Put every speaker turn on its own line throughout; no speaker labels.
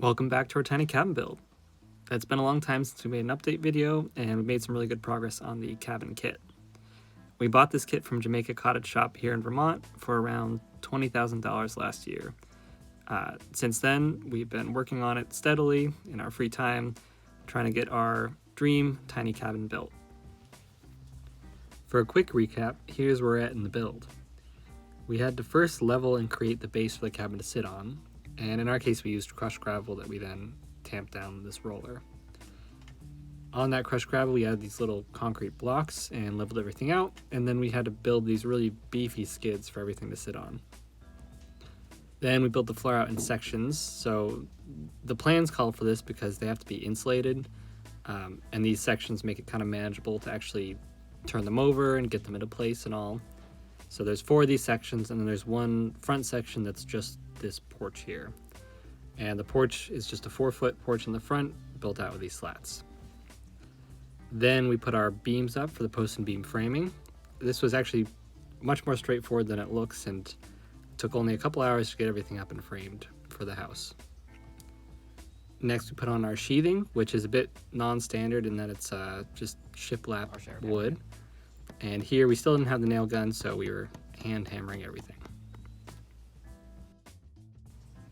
Welcome back to our tiny cabin build. It's been a long time since we made an update video, and we made some really good progress on the cabin kit. We bought this kit from Jamaica Cottage Shop here in Vermont for around $20,000 last year. Since then, we've been working on it steadily in our free time, trying to get our dream tiny cabin built. For a quick recap, here's where we're at in the build. We had to first level and create the base for the cabin to sit on, and in our case we used crushed gravel that we then tamped down with this roller. On that crushed gravel we added these little concrete blocks and leveled everything out, and then we had to build these really beefy skids for everything to sit on. Then we built the floor out in sections, so the plans call for this because they have to be insulated, and these sections make it kind of manageable to actually turn them over and get them into place and all. So there's 4 of these sections, and then there's one front section that's just this porch here. And the porch is just a 4-foot porch in the front, built out with these slats. Then we put our beams up for the post and beam framing. This was actually much more straightforward than it looks, and took only a couple hours to get everything up and framed for the house. Next we put on our sheathing, which is a bit non-standard in that it's just shiplap wood. And here we still didn't have the nail gun, so we were hand hammering everything.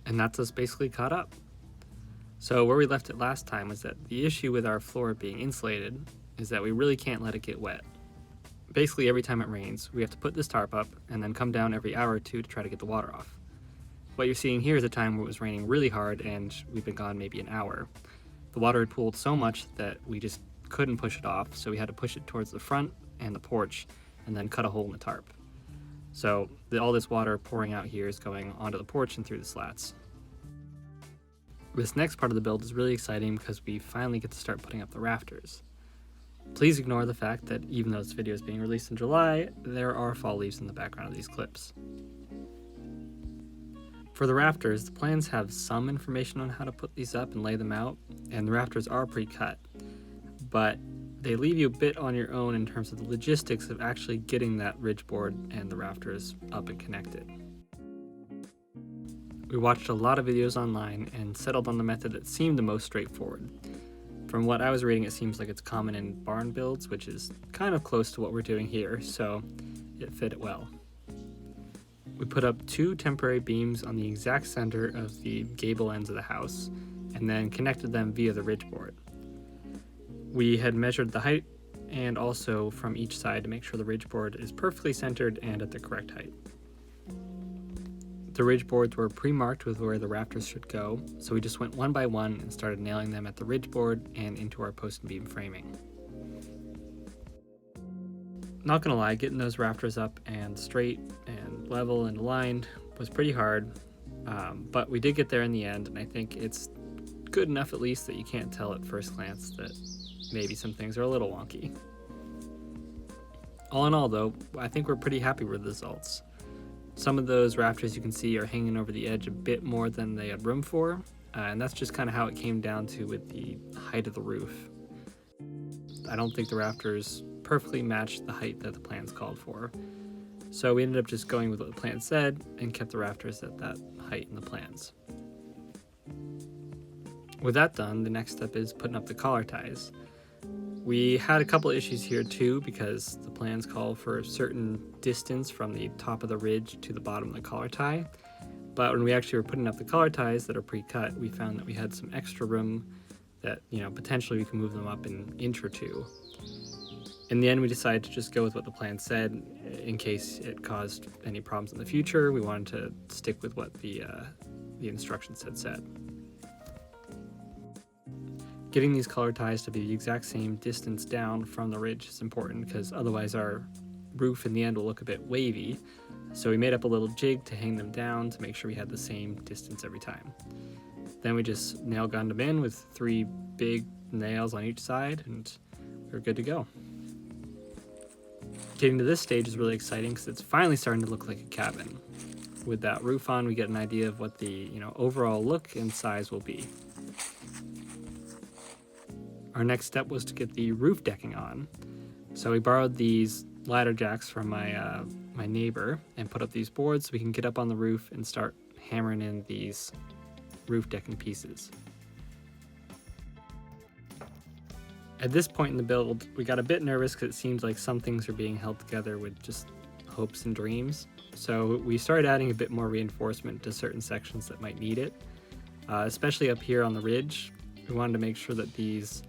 And that's us basically caught up. So where we left it last time was that the issue with our floor being insulated is that we really can't let it get wet. Basically every time it rains, we have to put this tarp up and then come down every hour or two to try to get the water off. What you're seeing here is a time where it was raining really hard and we've been gone maybe an hour. The water had pooled so much that we just couldn't push it off, so we had to push it towards the front and the porch and then cut a hole in the tarp. So all this water pouring out here is going onto the porch and through the slats. This next part of the build is really exciting because we finally get to start putting up the rafters. Please ignore the fact that even though this video is being released in July, there are fall leaves in the background of these clips. For the rafters, the plans have some information on how to put these up and lay them out, and the rafters are pre-cut, but they leave you a bit on your own in terms of the logistics of actually getting that ridge board and the rafters up and connected. We watched a lot of videos online and settled on the method that seemed the most straightforward. From what I was reading, it seems like it's common in barn builds, which is kind of close to what we're doing here, so it fit it well. We put up 2 temporary beams on the exact center of the gable ends of the house, and then connected them via the ridge board. We had measured the height and also from each side to make sure the ridge board is perfectly centered and at the correct height. The ridge boards were pre-marked with where the rafters should go, so we just went one by one and started nailing them at the ridge board and into our post and beam framing. Not gonna lie, getting those rafters up and straight and level and aligned was pretty hard, but we did get there in the end, and I think it's good enough at least that you can't tell at first glance that maybe some things are a little wonky. All in all though, I think we're pretty happy with the results. Some of those rafters you can see are hanging over the edge a bit more than they had room for, and that's just kind of how it came down to with the height of the roof. I don't think the rafters perfectly matched the height that the plans called for, so we ended up just going with what the plan said and kept the rafters at that height in the plans. With that done, the next step is putting up the collar ties. We had a couple issues here too because the plans call for a certain distance from the top of the ridge to the bottom of the collar tie, but when we actually were putting up the collar ties that are pre-cut, we found that we had some extra room that, potentially we can move them up an inch or 2. In the end, we decided to just go with what the plan said in case it caused any problems in the future. We wanted to stick with what the instructions had said. Getting these collar ties to be the exact same distance down from the ridge is important because otherwise our roof in the end will look a bit wavy. So we made up a little jig to hang them down to make sure we had the same distance every time. Then we just nail gunned them in with 3 big nails on each side, and we're good to go. Getting to this stage is really exciting because it's finally starting to look like a cabin. With that roof on, we get an idea of what the overall look and size will be. Our next step was to get the roof decking on. So we borrowed these ladder jacks from my neighbor and put up these boards so we can get up on the roof and start hammering in these roof decking pieces. At this point in the build, we got a bit nervous because it seems like some things are being held together with just hopes and dreams. So we started adding a bit more reinforcement to certain sections that might need it, especially up here on the ridge. We wanted to make sure that these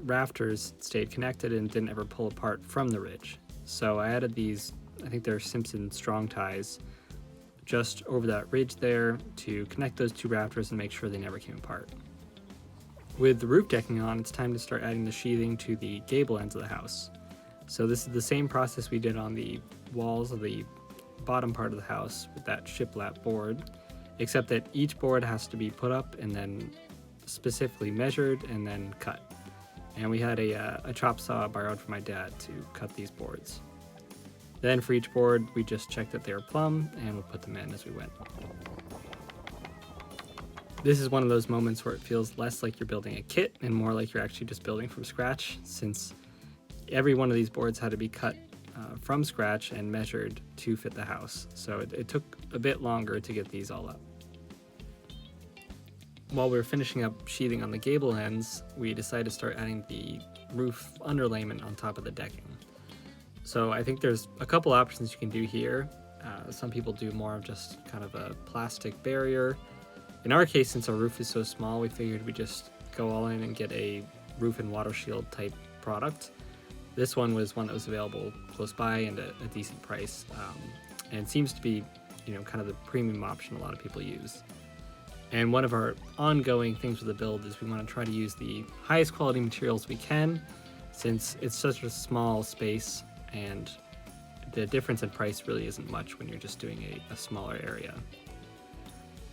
rafters stayed connected and didn't ever pull apart from the ridge. So I added these, I think they're Simpson strong ties, just over that ridge there to connect those two rafters and make sure they never came apart. With the roof decking on, it's time to start adding the sheathing to the gable ends of the house. So this is the same process we did on the walls of the bottom part of the house with that shiplap board, except that each board has to be put up and then specifically measured and then cut. And we had a chop saw borrowed from my dad to cut these boards. Then for each board, we just checked that they were plumb and we'll put them in as we went. This is one of those moments where it feels less like you're building a kit and more like you're actually just building from scratch, since every one of these boards had to be cut from scratch and measured to fit the house. So it took a bit longer to get these all up. While we were finishing up sheathing on the gable ends, we decided to start adding the roof underlayment on top of the decking. So I think there's a couple options you can do here. Some people do more of just kind of a plastic barrier. In our case, since our roof is so small, we figured we'd just go all in and get a roof and water shield type product. This one was one that was available close by and at a decent price, and it seems to be, kind of the premium option a lot of people use. And one of our ongoing things with the build is we want to try to use the highest quality materials we can, since it's such a small space and the difference in price really isn't much when you're just doing a smaller area.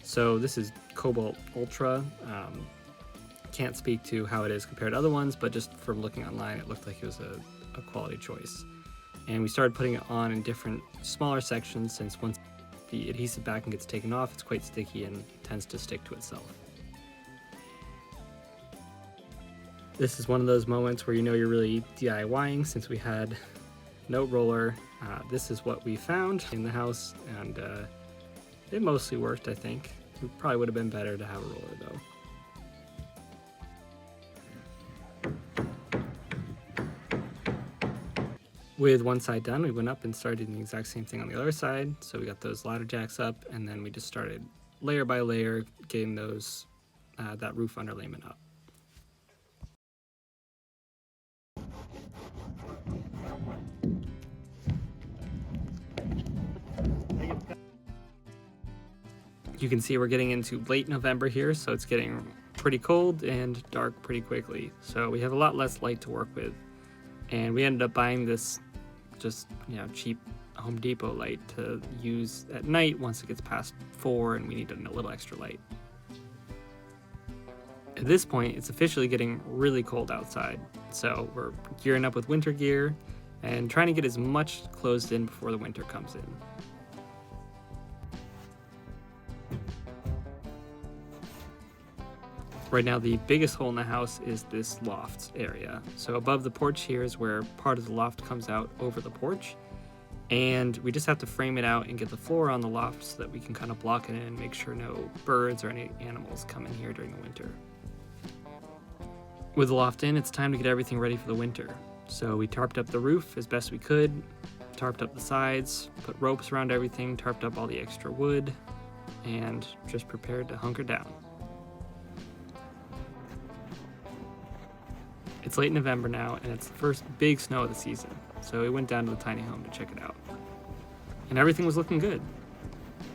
So this is Cobalt Ultra. Can't speak to how it is compared to other ones, but just from looking online, it looked like it was a quality choice. And we started putting it on in different smaller sections, since once the adhesive backing gets taken off, it's quite sticky and tends to stick to itself. This is one of those moments where you're really DIYing, since we had no roller. This is what we found in the house, and it mostly worked, I think. It probably would have been better to have a roller though. With one side done, we went up and started doing the exact same thing on the other side. So we got those ladder jacks up, and then we just started layer by layer getting those that roof underlayment up. You can see we're getting into late November here, so it's getting pretty cold and dark pretty quickly. So we have a lot less light to work with. And we ended up buying this just, cheap Home Depot light to use at night once it gets past 4 and we need a little extra light. At this point, it's officially getting really cold outside. So we're gearing up with winter gear and trying to get as much closed in before the winter comes in. Right now, the biggest hole in the house is this loft area. So above the porch here is where part of the loft comes out over the porch. And we just have to frame it out and get the floor on the loft so that we can kind of block it in and make sure no birds or any animals come in here during the winter. With the loft in, it's time to get everything ready for the winter. So we tarped up the roof as best we could, tarped up the sides, put ropes around everything, tarped up all the extra wood, and just prepared to hunker down. It's late November now, and it's the first big snow of the season, so we went down to the tiny home to check it out. And everything was looking good.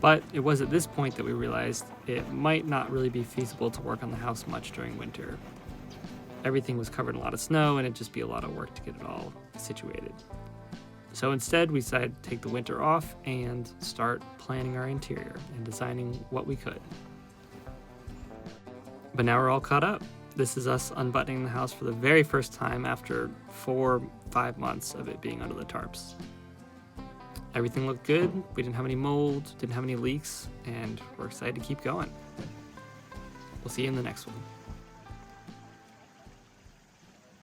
But it was at this point that we realized it might not really be feasible to work on the house much during winter. Everything was covered in a lot of snow, and it'd just be a lot of work to get it all situated. So instead, we decided to take the winter off and start planning our interior and designing what we could. But now we're all caught up. This is us unbuttoning the house for the very first time after 4-5 months of it being under the tarps. Everything looked good, we didn't have any mold, didn't have any leaks, and we're excited to keep going. We'll see you in the next one.